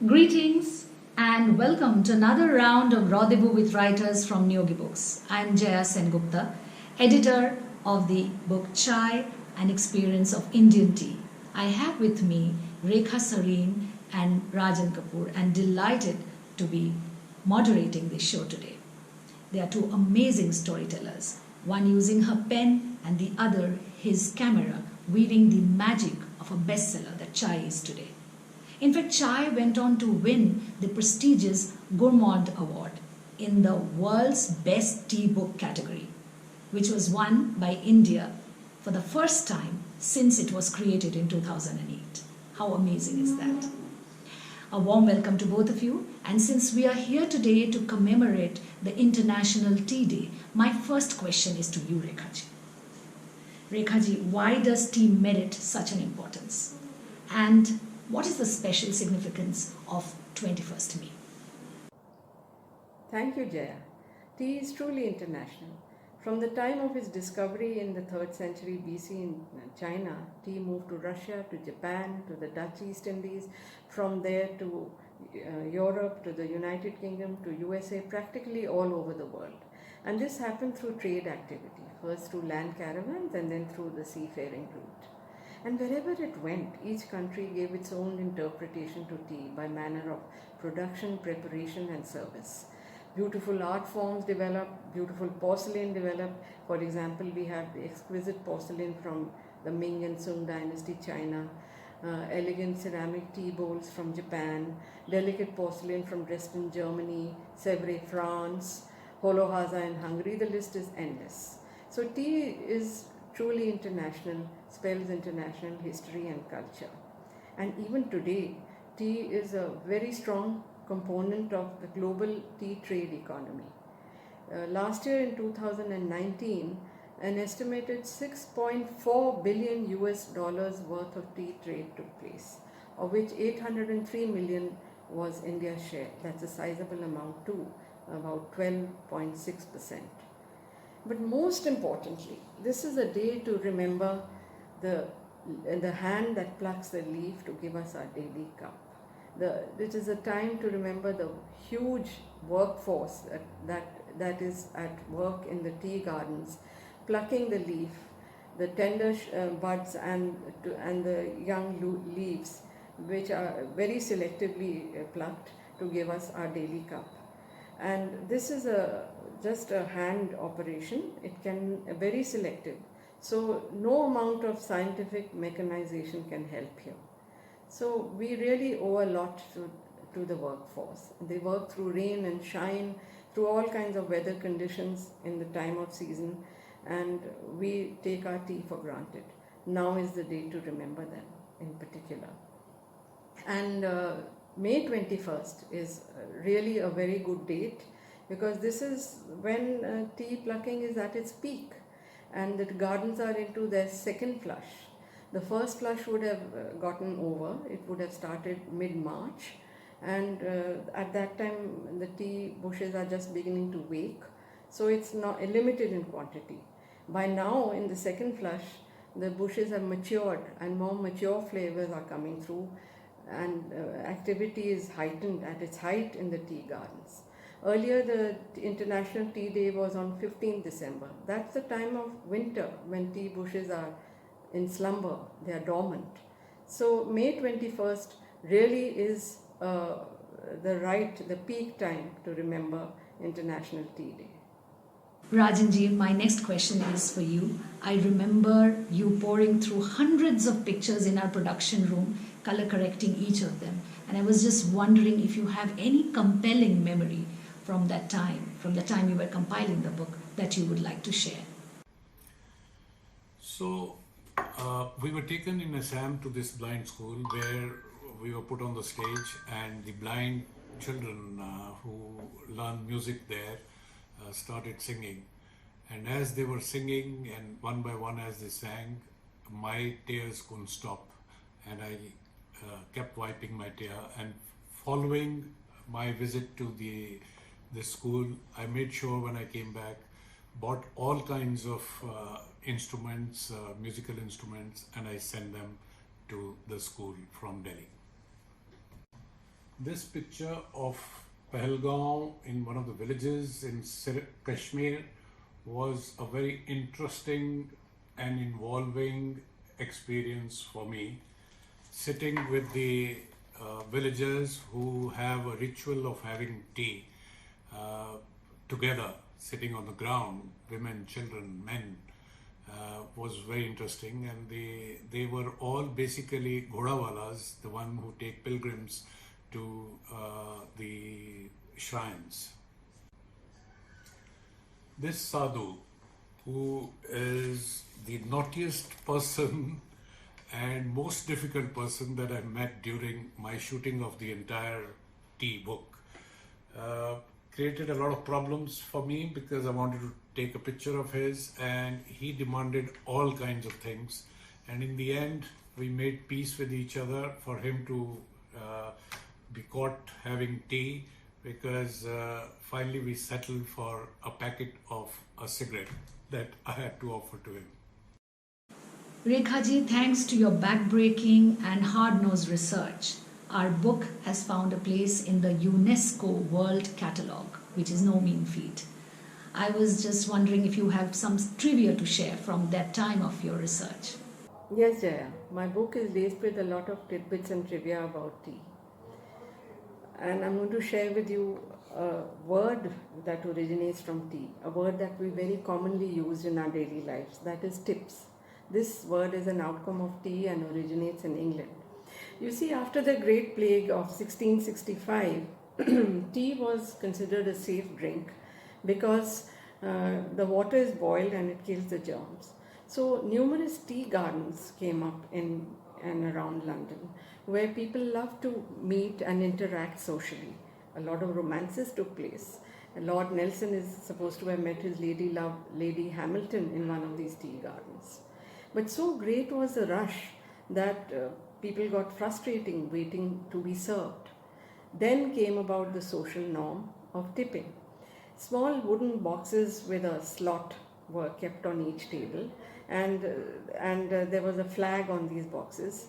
Greetings and welcome to another round of Rendezvous with Writers from Nyogi Books. I am Jaya Sengupta, editor of the book Chai, An Experience of Indian Tea. I have with me Rekha Sareen and Rajan Kapoor and delighted to be moderating this show today. They are two amazing storytellers, one using her pen and the other his camera, weaving the magic of a bestseller that Chai is today. In fact, Chai went on to win the prestigious Gourmand Award in the world's best tea book category, which was won by India for the first time since it was created in 2008. How amazing is that? A warm welcome to both of you. And since we are here today to commemorate the International Tea Day, my first question is to you, Rekhaji. Rekhaji, why does tea merit such an importance? And what is the special significance of 21st May? Thank you, Jaya. Tea is truly international. From the time of its discovery in the 3rd century BC in China, tea moved to Russia, to Japan, to the Dutch East Indies, from there to Europe, to the United Kingdom, to USA, practically all over the world. And this happened through trade activity, first through land caravans and then through the seafaring route. And wherever it went, each country gave its own interpretation to tea by manner of production, preparation and service. Beautiful art forms developed, beautiful porcelain developed. For example, we have the exquisite porcelain from the Ming and Sung dynasty, China, elegant ceramic tea bowls from Japan, delicate porcelain from Dresden, Germany, Sèvres, France, Holohaza in Hungary. The list is endless. So tea is truly international, spells international history and culture. And even today, tea is a very strong component of the global tea trade economy. Last year in 2019, an estimated $6.4 billion worth of tea trade took place, of which 803 million was India's share. That's a sizable amount too, about 12.6%. But most importantly, this is a day to remember the hand that plucks the leaf to give us our daily cup. It is a time to remember the huge workforce that is at work in the tea gardens, plucking the leaf, the tender buds and the young leaves, which are very selectively plucked to give us our daily cup. And this is just a hand operation. It can be very selective. So no amount of scientific mechanization can help here. So we really owe a lot to the workforce. They work through rain and shine, through all kinds of weather conditions in the time of season, and we take our tea for granted. Now is the day to remember them in particular. And May 21st is really a very good date because this is when tea plucking is at its peak and the gardens are into their second flush. The first flush would have gotten over. It would have started mid-March, and at that time the tea bushes are just beginning to wake, so it's not limited in quantity. By now in the second flush, the bushes have matured and more mature flavors are coming through, and activity is heightened at its height in the tea gardens. Earlier, the International Tea Day was on 15th December. That's the time of winter when tea bushes are in slumber, they are dormant. So May 21st really is the peak time to remember International Tea Day. Rajanji, my next question is for you. I remember you pouring through hundreds of pictures in our production room, color correcting each of them. And I was just wondering if you have any compelling memory from that time, from the time you were compiling the book, that you would like to share. So, we were taken in Assam to this blind school where we were put on the stage, and the blind children who learn music there started singing. And as they were singing, and one by one as they sang, my tears couldn't stop, and I kept wiping my tear. And following my visit to the school, I made sure when I came back, bought all kinds of instruments, musical instruments, and I sent them to the school from Delhi. This picture of Pahalgaon in one of the villages in Kashmir was a very interesting and involving experience for me. Sitting with the villagers who have a ritual of having tea uh, together, sitting on the ground, women, children, men, was very interesting. And they were all basically ghodawalas, the one who take pilgrims to the shrines. This sadhu, who is the naughtiest person and most difficult person that I met during my shooting of the entire tea book, uh, created a lot of problems for me because I wanted to take a picture of his and he demanded all kinds of things. And in the end, we made peace with each other for him to be caught having tea because finally we settled for a packet of a cigarette that I had to offer to him. Rekhaji, thanks to your backbreaking and hard-nosed research, our book has found a place in the UNESCO World Catalogue, which is no mean feat. I was just wondering if you have some trivia to share from that time of your research. Yes, Jaya. My book is laced with a lot of tidbits and trivia about tea. And I'm going to share with you a word that originates from tea, a word that we very commonly use in our daily lives, that is tips. This word is an outcome of tea and originates in England. You see, after the Great Plague of 1665, tea was considered a safe drink because the water is boiled and it kills the germs. So numerous tea gardens came up in and around London where people loved to meet and interact socially. A lot of romances took place. And Lord Nelson is supposed to have met his lady love, Lady Hamilton, in one of these tea gardens. But so great was the rush that people got frustrating waiting to be served. Then came about the social norm of tipping. Small wooden boxes with a slot were kept on each table, and there was a flag on these boxes,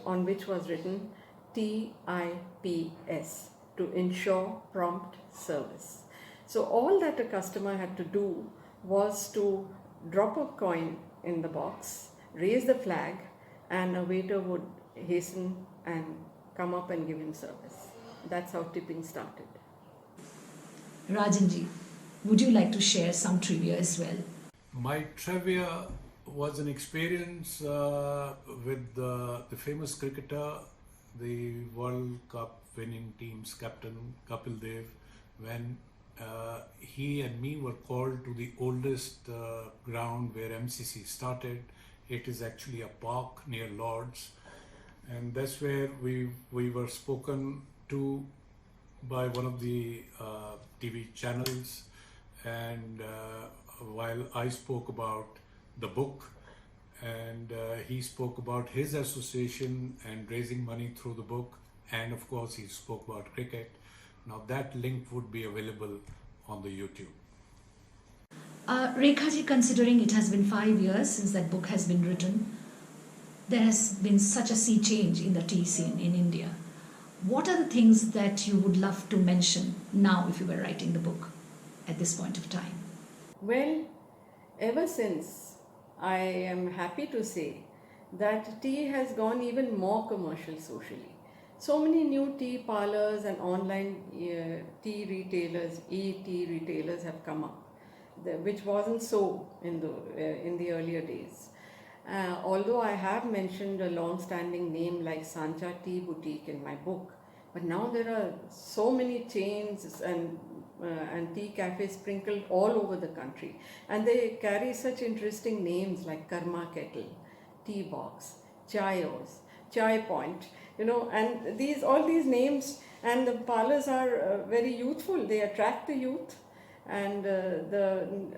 on which was written TIPS, to ensure prompt service. So all that a customer had to do was to drop a coin in the box, raise the flag, and a waiter would hasten and come up and give him service. That's how tipping started. Rajanji, would you like to share some trivia as well? My trivia was an experience with the famous cricketer, the World Cup winning team's captain Kapil Dev, when he and me were called to the oldest ground where MCC started. It is actually a park near Lord's, and that's where we were spoken to by one of the TV channels, and while I spoke about the book and he spoke about his association and raising money through the book, and of course he spoke about cricket. Now that link would be available on the YouTube. Rekhaji, considering it has been 5 years since that book has been written, there has been such a sea change in the tea scene in India. What are the things that you would love to mention now if you were writing the book at this point of time? Well, ever since, I am happy to say that tea has gone even more commercial socially. So many new tea parlors and online tea retailers, e-tea retailers have come up, which wasn't so in the earlier days. Although I have mentioned a long-standing name like Sancha Tea Boutique in my book, but now there are so many chains and tea cafes sprinkled all over the country, and they carry such interesting names like Karma Kettle, Tea Box, Chayos, Chai Point, and all these names, and the parlors are very youthful. They attract the youth, and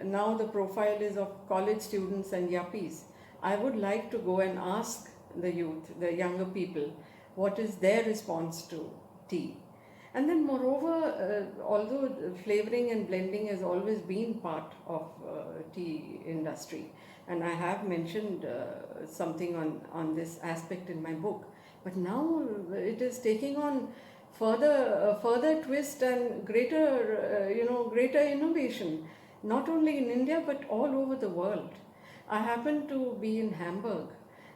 now the profile is of college students and yuppies. I would like to go and ask the youth, the younger people, what is their response to tea. And then moreover, although flavoring and blending has always been part of tea industry, and I have mentioned something on this aspect in my book, but now it is taking on further twist and greater innovation, not only in India but all over the world. I happened to be in Hamburg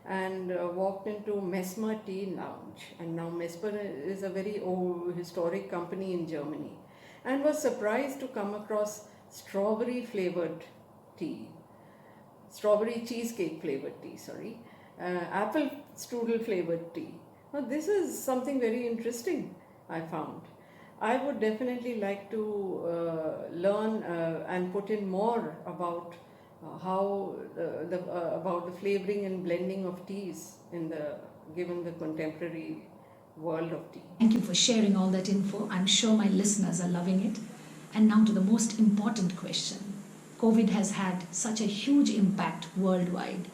and walked into Mesmer Tea Lounge, and now Mesmer is a very old historic company in Germany, and was surprised to come across strawberry flavored tea, strawberry cheesecake flavored tea, sorry, apple strudel flavored tea. Now, this is something very interesting, I found. I would definitely like to learn and put in more about about the flavoring and blending of teas given the contemporary world of tea. Thank you for sharing all that info. I'm sure my listeners are loving it. And now to the most important question. COVID has had such a huge impact worldwide.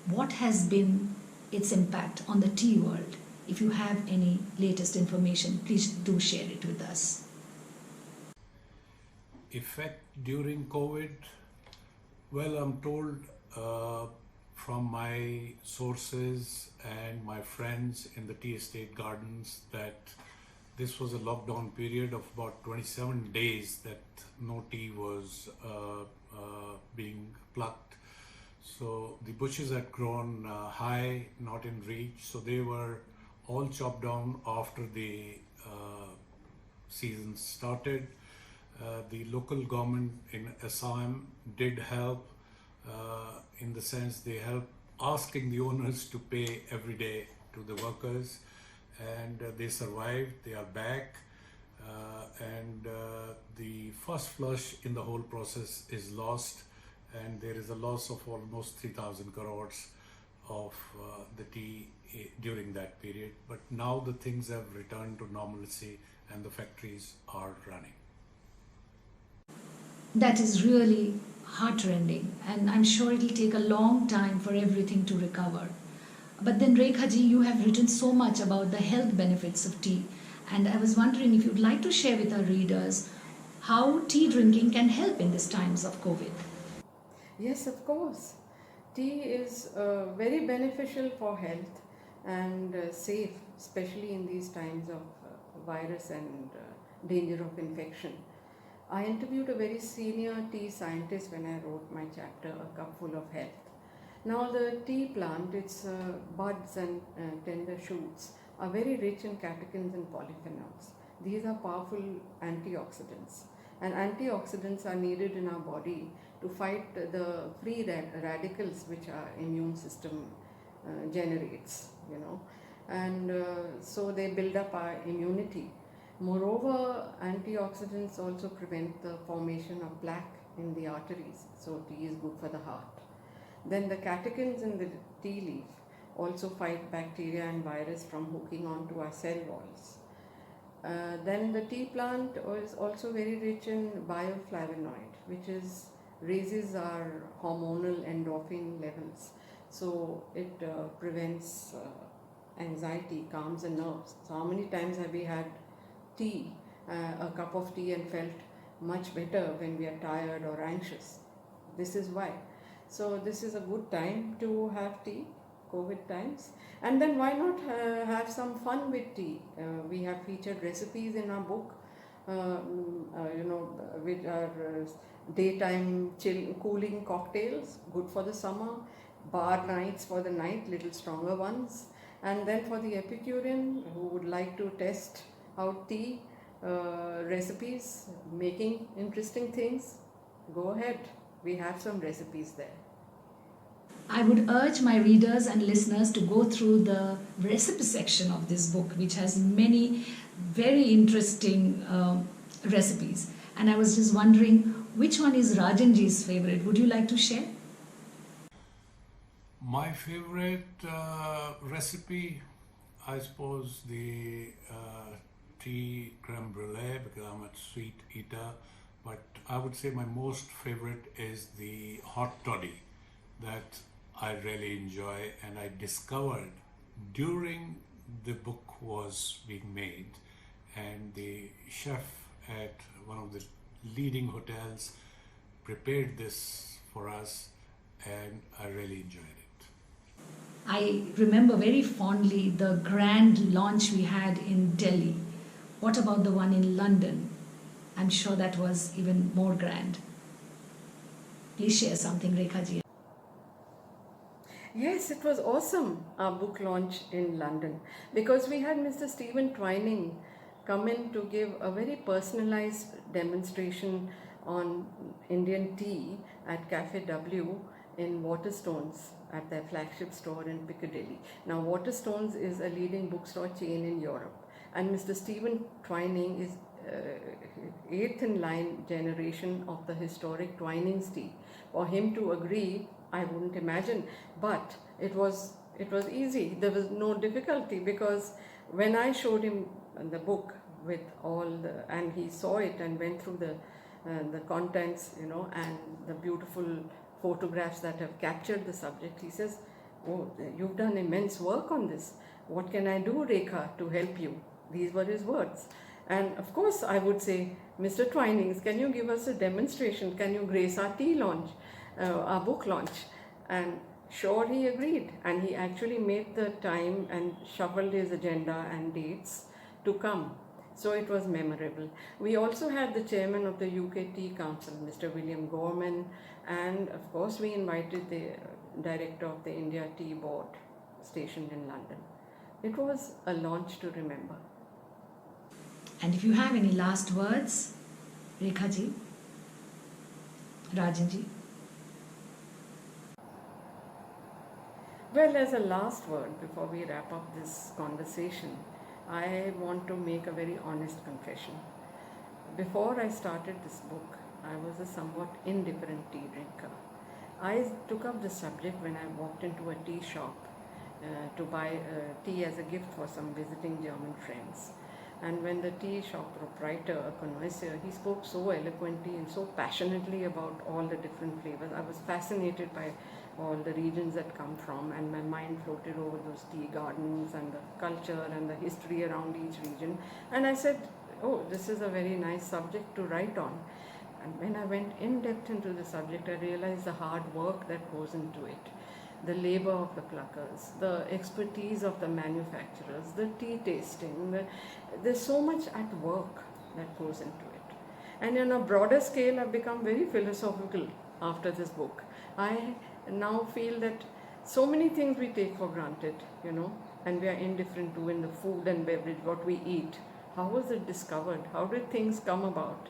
What has been its impact on the tea world? If you have any latest information, please do share it with us. Effect during COVID? Well, I'm told from my sources and my friends in the tea estate gardens that this was a lockdown period of about 27 days that no tea was being plucked. So the bushes had grown high, not in reach, so they were all chopped down after the season started. The local government in Assam did help in the sense they helped asking the owners to pay every day to the workers, and they survived, they are back, and the first flush in the whole process is lost, and there is a loss of almost 3,000 crores of the tea during that period. But now the things have returned to normalcy and the factories are running. That is really heartrending, and I'm sure it'll take a long time for everything to recover. But then, Rekha ji, you have written so much about the health benefits of tea, and I was wondering if you'd like to share with our readers how tea drinking can help in these times of COVID. Yes, of course. Tea is very beneficial for health and safe, especially in these times of virus and danger of infection. I interviewed a very senior tea scientist when I wrote my chapter, A Cup Full of Health. Now, the tea plant, its buds and tender shoots are very rich in catechins and polyphenols. These are powerful antioxidants, and antioxidants are needed in our body to fight the free radicals which our immune system generates, and so they build up our immunity. Moreover, antioxidants also prevent the formation of plaque in the arteries, so tea is good for the heart. Then the catechins in the tea leaf also fight bacteria and virus from hooking onto our cell walls. Then the tea plant is also very rich in bioflavonoid, which raises our hormonal endorphin levels. So it prevents anxiety, calms the nerves. So how many times have we had tea, a cup of tea, and felt much better when we are tired or anxious? This is why. So this is a good time to have tea, COVID times. And then why not have some fun with tea? We have featured recipes in our book, which are daytime cooling cocktails, good for the summer, bar nights for the night, little stronger ones. And then for the Epicurean who would like to test out tea recipes, making interesting things, go ahead. We have some recipes there. I would urge my readers and listeners to go through the recipe section of this book, which has many very interesting recipes. And I was just wondering, which one is Rajanji's favorite? Would you like to share? My favorite recipe, I suppose, the tea creme brulee, because I'm a sweet eater. But I would say my most favorite is the hot toddy that I really enjoy, and I discovered during the book was being made, and the chef at one of the leading hotels prepared this for us, and I really enjoyed it. I remember very fondly the grand launch we had in Delhi What about the one in London? I'm sure that was even more grand. Please share something, Rekha ji. Yes, it was awesome, our book launch in London, because we had Mr. Stephen Twining come in to give a very personalized demonstration on Indian tea at Cafe W in Waterstones at their flagship store in Piccadilly. Now, Waterstones is a leading bookstore chain in Europe, and Mr. Stephen Twining is eighth in line generation of the historic Twinings tea. For him to agree, I wouldn't imagine, but it was easy. There was no difficulty, because when I showed him the book with all the, and he saw it and went through the contents, and the beautiful photographs that have captured the subject, he says, "Oh, you've done immense work on this. What can I do, Rekha, to help you?" These were his words. And of course, I would say, "Mr. Twinings, can you give us a demonstration? Can you grace our tea launch, our book launch?" And sure, he agreed. And he actually made the time and shuffled his agenda and dates to come. So it was memorable. We also had the chairman of the UK Tea Council, Mr. William Gorman, and of course, we invited the director of the India Tea Board stationed in London. It was a launch to remember. And if you have any last words, Rekha ji, Rajan ji. Well, as a last word before we wrap up this conversation, I want to make a very honest confession. Before I started this book, I was a somewhat indifferent tea drinker. I took up the subject when I walked into a tea shop to buy tea as a gift for some visiting German friends. And when the tea shop proprietor, a connoisseur, he spoke so eloquently and so passionately about all the different flavors. I was fascinated by all the regions that come from, and my mind floated over those tea gardens and the culture and the history around each region. And I said, "Oh, this is a very nice subject to write on." And when I went in depth into the subject, I realized the hard work that goes into it, the labor of the pluckers, the expertise of the manufacturers, the tea tasting. There's so much at work that goes into it. And on a broader scale, I've become very philosophical after this book. I now feel that so many things we take for granted, and we are indifferent to in the food and beverage, what we eat. How was it discovered? How did things come about,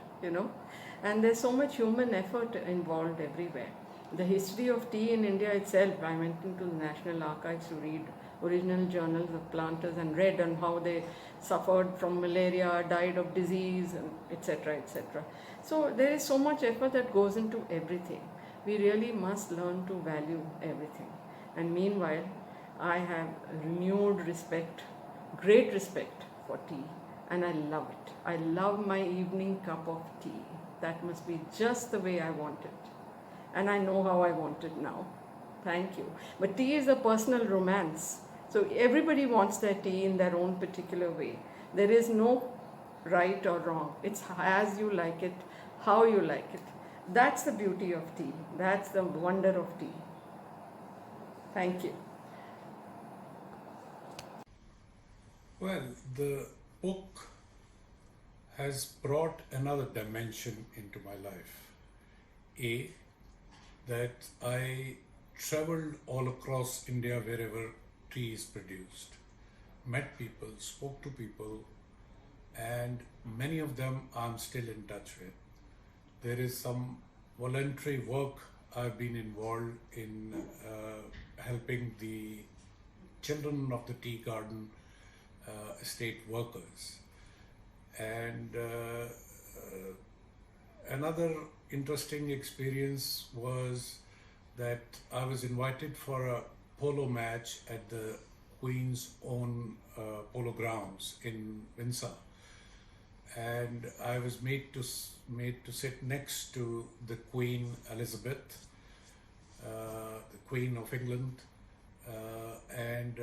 And there's so much human effort involved everywhere. The history of tea in India itself, I went into the National Archives to read original journals of planters and read on how they suffered from malaria, died of disease, etc., etc. So there is so much effort that goes into everything. We really must learn to value everything. And meanwhile, I have renewed respect, great respect for tea, and I love it. I love my evening cup of tea. That must be just the way I want it. And I know how I want it now. Thank you. But tea is a personal romance. So everybody wants their tea in their own particular way. There is no right or wrong. It's as you like it, how you like it. That's the beauty of tea. That's the wonder of tea. Thank you. Well, the book has brought another dimension into my life. That I traveled all across India wherever tea is produced, met people, spoke to people, and many of them I'm still in touch with. There is some voluntary work I've been involved in helping the children of the tea garden estate workers. And another interesting experience was that I was invited for a polo match at the Queen's own polo grounds in Windsor, and I was made to sit next to the Queen Elizabeth, the Queen of England, and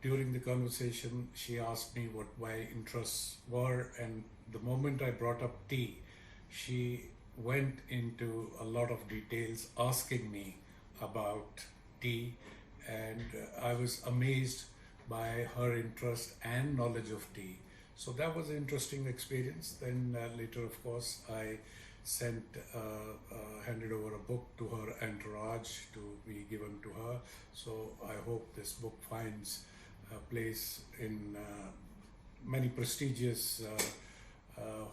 during the conversation she asked me what my interests were, and the moment I brought up tea, she went into a lot of details asking me about tea, and I was amazed by her interest and knowledge of tea. So that was an interesting experience. Then later, of course, I handed over a book to her entourage to be given to her. So I hope this book finds a place in many prestigious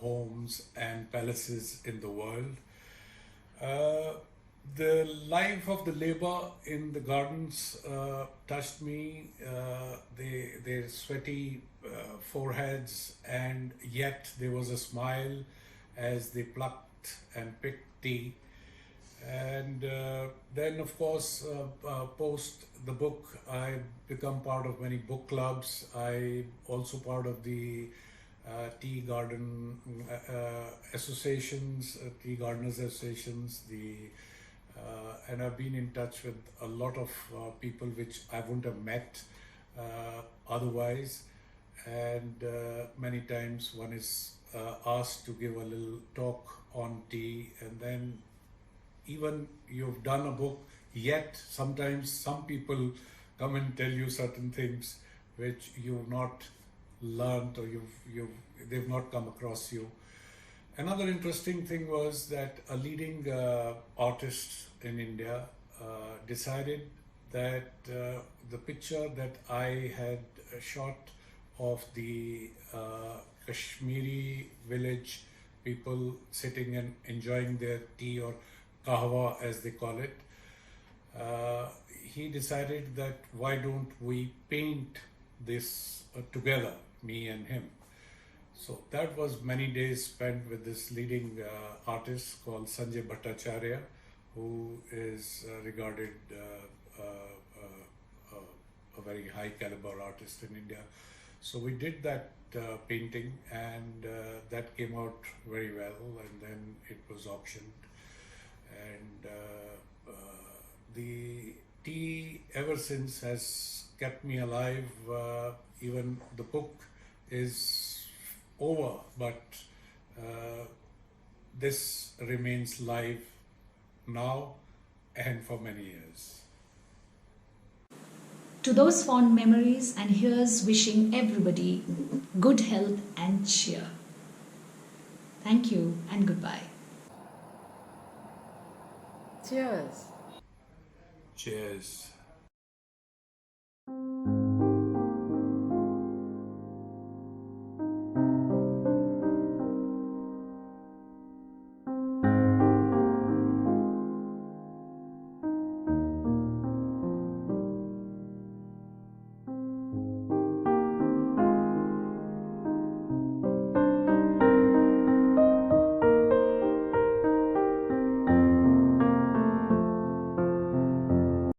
homes and palaces in the world. The life of the labor in the gardens touched me. Their sweaty foreheads, and yet there was a smile as they plucked and picked tea. And then, of course, post the book, I become part of many book clubs. I also part of the tea garden associations, tea gardeners associations, and I've been in touch with a lot of people which I wouldn't have met otherwise. And many times one is asked to give a little talk on tea, and then even you've done a book, yet sometimes some people come and tell you certain things which you've not learned, or they've not come across you. Another interesting thing was that a leading artist in India decided that the picture that I had shot of the Kashmiri village people sitting and enjoying their tea, or kahwa as they call it, he decided that why don't we paint this together, me and him. So that was many days spent with this leading artist called Sanjay Bhattacharya, who is regarded a very high caliber artist in India. So we did that painting, and that came out very well, and then it was auctioned. And the tea ever since has kept me alive. Even the book is over, but this remains live now and for many years. To those fond memories, and here's wishing everybody good health and cheer. Thank you and goodbye. Cheers. Cheers.